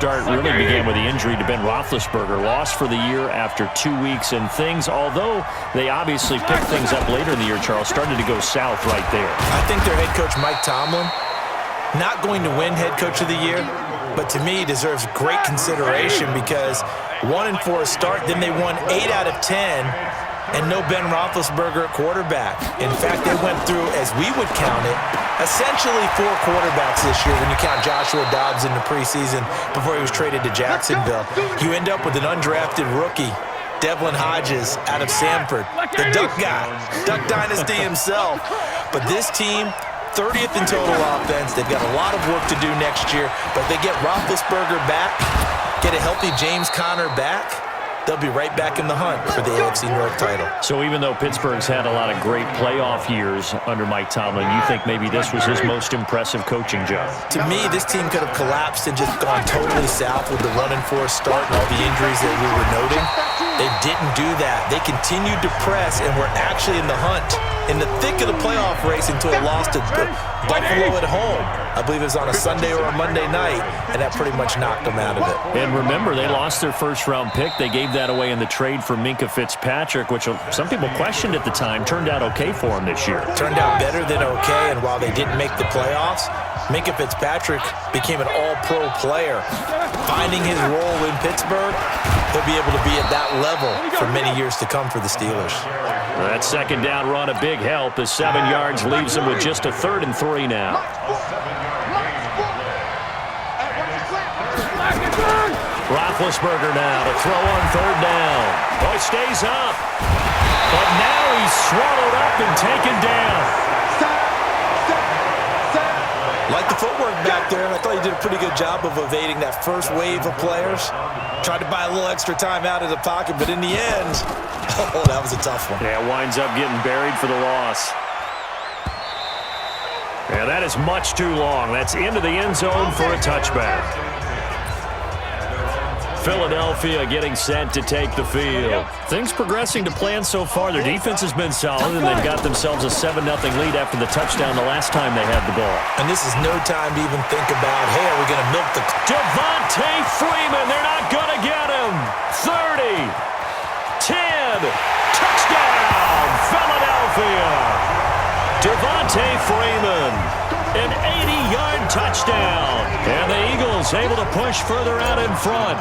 start really began with the injury to Ben Roethlisberger. Lost for the year after 2 weeks, and things, although they obviously picked things up later in the year, Charles, started to go south right there. I think their head coach, Mike Tomlin, not going to win head coach of the year, but to me deserves great consideration because 1-4 start, then they won 8 out of 10, and no Ben Roethlisberger at quarterback. In fact, they went through, as we would count it, essentially 4 quarterbacks this year when you count Joshua Dobbs in the preseason before he was traded to Jacksonville. You end up with an undrafted rookie, Devlin Hodges out of Sanford, the Duck guy, Duck Dynasty himself. But this team, 30th in total offense. They've got a lot of work to do next year, but they get Roethlisberger back, get a healthy James Conner back, they'll be right back in the hunt for the AFC North title. So even though Pittsburgh's had a lot of great playoff years under Mike Tomlin, you think maybe this was his most impressive coaching job? To me, this team could have collapsed and just gone totally south with the 1-4 start and all the injuries that we were noting. They didn't do that. They continued to press and were actually in the hunt, in the thick of the playoff race until it lost to Buffalo at home. I believe it was on a Sunday or a Monday night, and that pretty much knocked them out of it. And remember, they lost their first-round pick. They gave that away in the trade for Minkah Fitzpatrick, which some people questioned at the time. Turned out okay for him this year. Turned out better than okay, and while they didn't make the playoffs, Minkah Fitzpatrick became an all-pro player. Finding his role in Pittsburgh, he'll be able to be at that level for many years to come for the Steelers. That second down run, a big help as 7 yards leaves them with just a 3rd and 3 now. Roethlisberger now to throw on 3rd down. Oh, it stays up. But now he's swallowed up and taken down. Like the footwork back there, I thought he did a pretty good job of evading that first wave of players. Tried to buy a little extra time out of the pocket, but in the end, oh, that was a tough one. Yeah, winds up getting buried for the loss. Yeah, that is much too long. That's into the end zone for a touchback. Philadelphia getting set to take the field. Things progressing to plan so far. Their defense has been solid, and they've got themselves a 7-0 lead after the touchdown the last time they had the ball. And this is no time to even think about, hey, are we going to milk the... Devontae Freeman, they're not going to get him. 30, 10, touchdown, Philadelphia. Devontae Freeman, an 80-yard touchdown. And the Eagles able to push further out in front.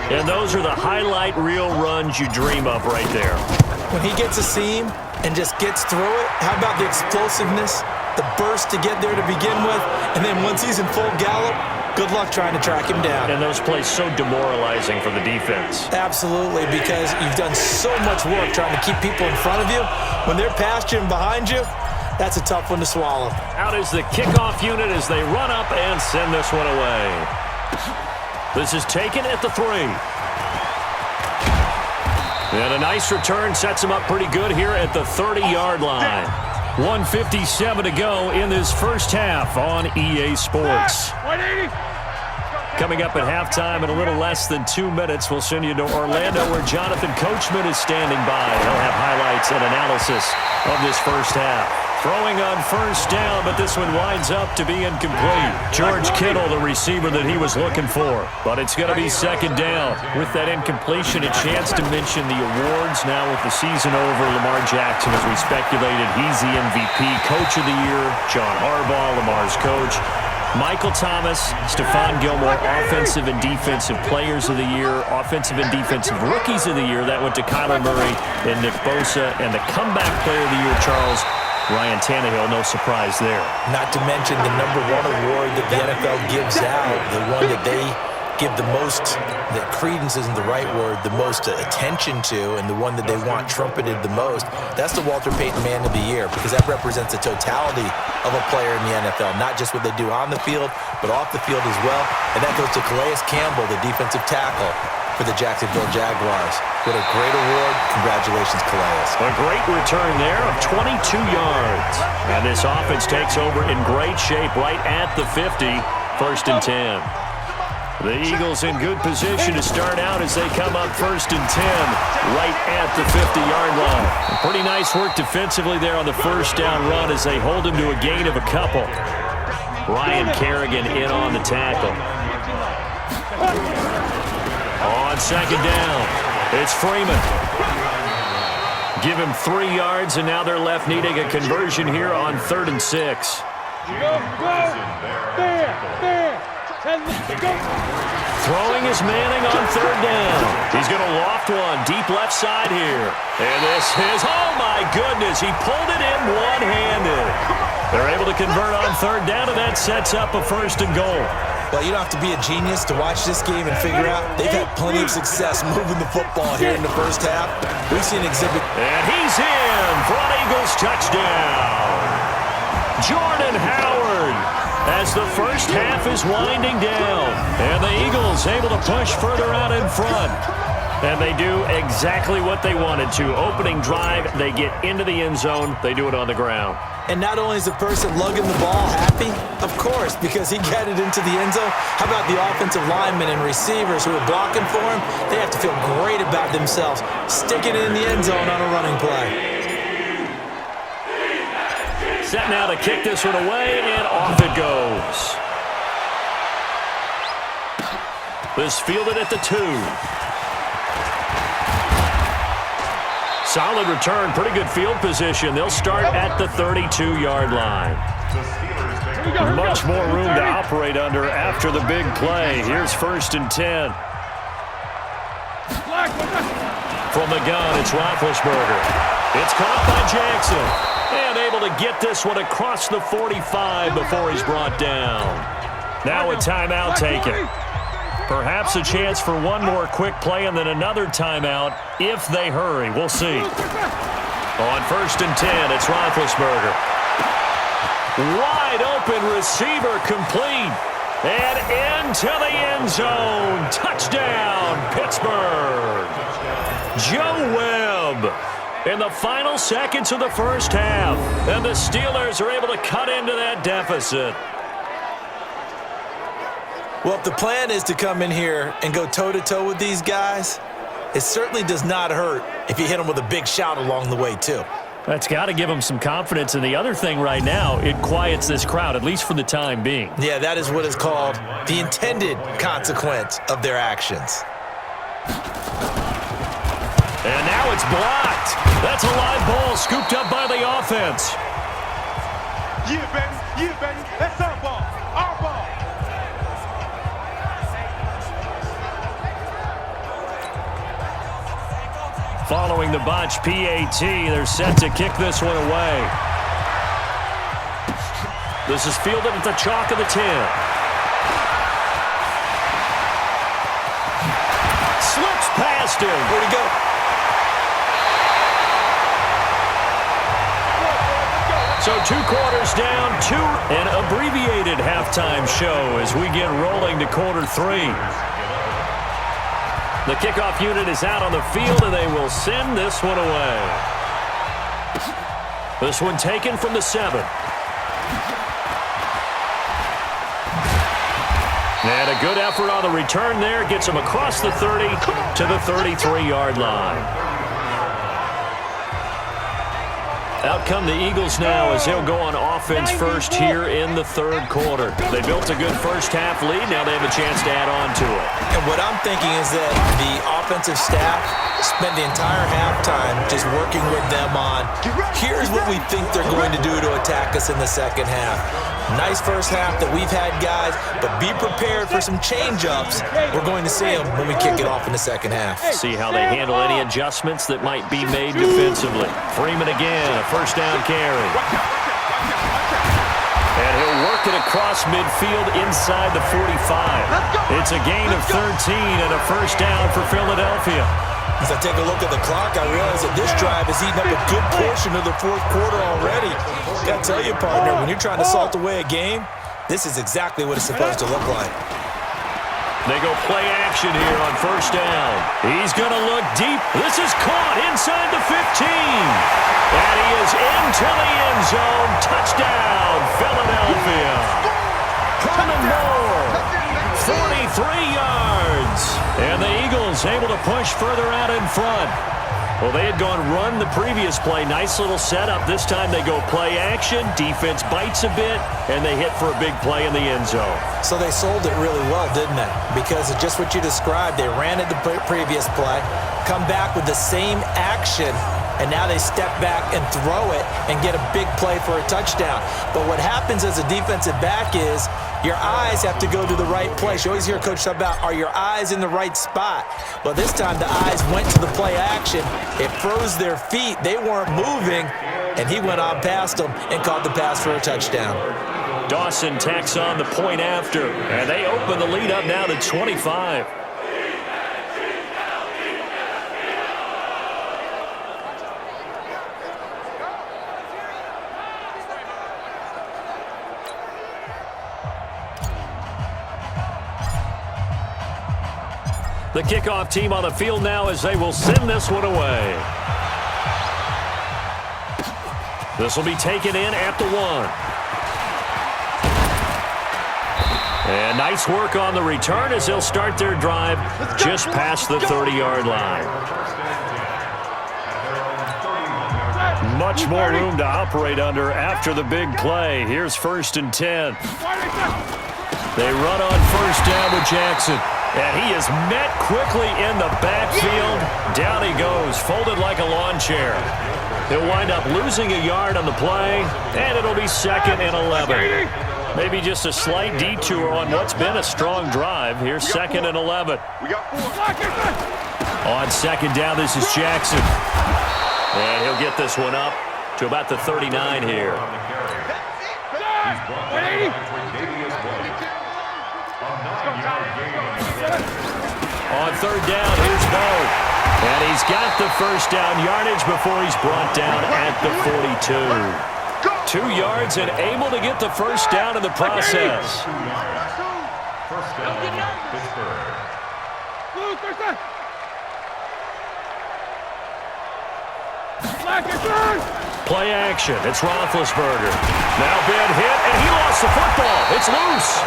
And those are the highlight reel runs you dream of right there. When he gets a seam and just gets through it, how about the explosiveness, the burst to get there to begin with, and then once he's in full gallop, good luck trying to track him down. And those plays so demoralizing for the defense. Absolutely, because you've done so much work trying to keep people in front of you. When they're past you and behind you, that's a tough one to swallow. Out is the kickoff unit as they run up and send this one away. This is taken at the 3. And a nice return sets him up pretty good here at the 30-yard line. 1:57 to go in this first half on EA Sports. Coming up at halftime in a little less than 2 minutes, we'll send you to Orlando where Jonathan Coachman is standing by. He'll have highlights and analysis of this first half. Throwing on first down, but this one winds up to be incomplete. George Kittle, the receiver that he was looking for. But it's going to be second down. With that incompletion, a chance to mention the awards now with the season over. Lamar Jackson, as we speculated, he's the MVP, Coach of the Year. John Harbaugh, Lamar's coach. Michael Thomas, Stephon Gilmore, Offensive and Defensive Players of the Year, Offensive and Defensive Rookies of the Year. That went to Kyler Murray and Nick Bosa. And the Comeback Player of the Year, Charles, Ryan Tannehill, no surprise there. Not to mention the #1 award that the NFL gives out, the one that they give the most, that credence isn't the right word, the most attention to, and the one that they want trumpeted the most. That's the Walter Payton Man of the Year, because that represents the totality of a player in the NFL, not just what they do on the field, but off the field as well. And that goes to Calais Campbell, the defensive tackle for the Jacksonville Jaguars. What a great award. Congratulations, Calais. A great return there of 22 yards. And this offense takes over in great shape right at the 50, 1st and 10. The Eagles in good position to start out as they come up 1st and 10 right at the 50-yard line. Pretty nice work defensively there on the first down run as they hold him to a gain of a couple. Ryan Kerrigan in on the tackle. on second down. It's Freeman. Give him 3 yards, and now they're left needing a conversion here on 3rd and 6. Throwing is Manning on 3rd down. He's going to loft one deep left side here. And this is, oh my goodness, he pulled it in one-handed. They're able to convert on 3rd down, and that sets up a 1st and goal. Well, you don't have to be a genius to watch this game and figure out they've had plenty of success moving the football here in the first half. We've seen exhibit. And he's in for an Eagles touchdown. Jordan Howard as the first half is winding down. And the Eagles able to push further out in front. And they do exactly what they wanted to. Opening drive, they get into the end zone. They do it on the ground. And not only is the person lugging the ball happy, of course, because he got it into the end zone. How about the offensive linemen and receivers who are blocking for him? They have to feel great about themselves, sticking it in the end zone on a running play. Set now to kick this one away, and off it goes. This fielded at the 2. Solid return, pretty good field position. They'll start at the 32-yard line. Much more room to operate under after the big play. Here's 1st and 10. From the gun, it's Roethlisberger. It's caught by Jackson. And able to get this one across the 45 before he's brought down. Now a timeout taken. Perhaps a chance for one more quick play and then another timeout if they hurry. We'll see. On 1st and 10, it's Roethlisberger. Wide open receiver complete. And into the end zone. Touchdown, Pittsburgh. Joe Webb in the final seconds of the first half. And the Steelers are able to cut into that deficit. Well, if the plan is to come in here and go toe-to-toe with these guys, it certainly does not hurt if you hit them with a big shout along the way, too. That's got to give them some confidence. And the other thing right now, it quiets this crowd, at least for the time being. Yeah, that is what is called the intended consequence of their actions. And now it's blocked. That's a live ball scooped up by the offense. Yeah, baby. That's our ball. Our ball. Following the botch PAT, they're set to kick this one away. This is fielded at the chalk of the 10. Slips past him. Where'd he go? So 2 quarters down, an abbreviated halftime show as we get rolling to quarter 3. The kickoff unit is out on the field, and they will send this one away. This one taken from the 7. And a good effort on the return there. Gets him across the 30 to the 33-yard line. Out come the Eagles now as they'll go on offense first here in the 3rd quarter. They built a good first half lead. Now they have a chance to add on to it. And what I'm thinking is that the offensive staff spent the entire halftime just working with them on, here's what we think they're going to do to attack us in the second half. Nice first half that we've had, guys, but be prepared for some change-ups. We're going to see them when we kick it off in the second half. See how they handle any adjustments that might be made defensively. Freeman again, a first down carry. And he'll work it across midfield inside the 45. It's a gain of 13 and a first down for Philadelphia. As I take a look at the clock, I realize that this drive has eaten up a good portion of the 4th quarter already. Got to tell you, partner, when you're trying to salt away a game, this is exactly what it's supposed to look like. They go play action here on first down. He's going to look deep. This is caught inside the 15. And he is into the end zone. Touchdown, Philadelphia. Herman Moore, 43 yards. And the Eagles is able to push further out in front. Well, they had gone run the previous play. Nice little setup. This time they go play action. Defense bites a bit, and they hit for a big play in the end zone. So they sold it really well, didn't they? Because of just what you described. They ran it the previous play, come back with the same action, and now they step back and throw it and get a big play for a touchdown. But what happens as a defensive back is your eyes have to go to the right place. You always hear Coach talk about, are your eyes in the right spot? Well, this time the eyes went to the play action. It froze their feet. They weren't moving, and he went on past them and caught the pass for a touchdown. Dawson tacks on the point after, and they open the lead up now to 25. The kickoff team on the field now as they will send this one away. This will be taken in at the 1. And nice work on the return as they'll start their drive just past the 30-yard line. Much more room to operate under after the big play. Here's 1st and 10. They run on 1st down with Jackson. And he is met quickly in the backfield. Down he goes, folded like a lawn chair. He'll wind up losing a yard on the play, and it'll be 2nd and 11. Maybe just a slight detour on what's been a strong drive. Here's 2nd and 11. On 2nd down, this is Jackson. And he'll get this one up to about the 39 here. On 3rd down, here's Bo. And he's got the 1st down yardage before he's brought down at the 42. 2 yards and able to get the 1st down in the process. Play action. It's Roethlisberger. Now bad hit, and he lost the football. It's loose.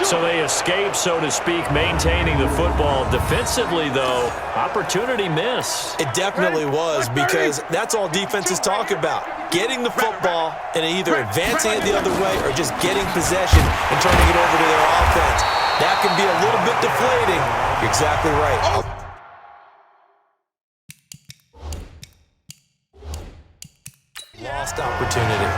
So they escape, so to speak, maintaining the football. Defensively, though, opportunity miss. It definitely was, because that's all defenses talk about. Getting the football and either advancing it the other way or just getting possession and turning it over to their offense. That can be a little bit deflating. You're exactly right. Lost opportunity.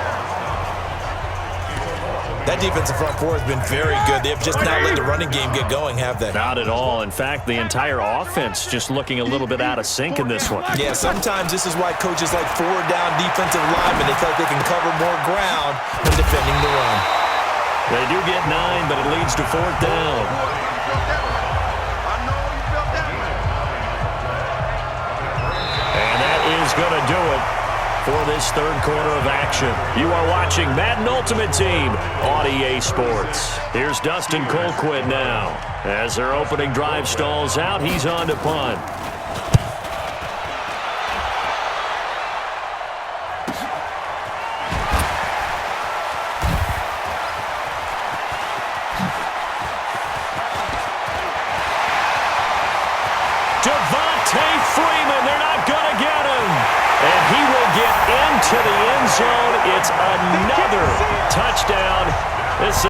That defensive front four has been very good. They've just not let the running game get going, have they? Not at all. In fact, the entire offense just looking a little bit out of sync in this one. Yeah, sometimes this is why coaches like forward-down defensive linemen. They feel like they can cover more ground when defending the run. They do get 9, but it leads to 4th down. And that is going to do it for this 3rd quarter of action. You are watching Madden Ultimate Team on EA Sports. Here's Dustin Colquitt now. As their opening drive stalls out, he's on to punt. To the end zone. It's another touchdown. This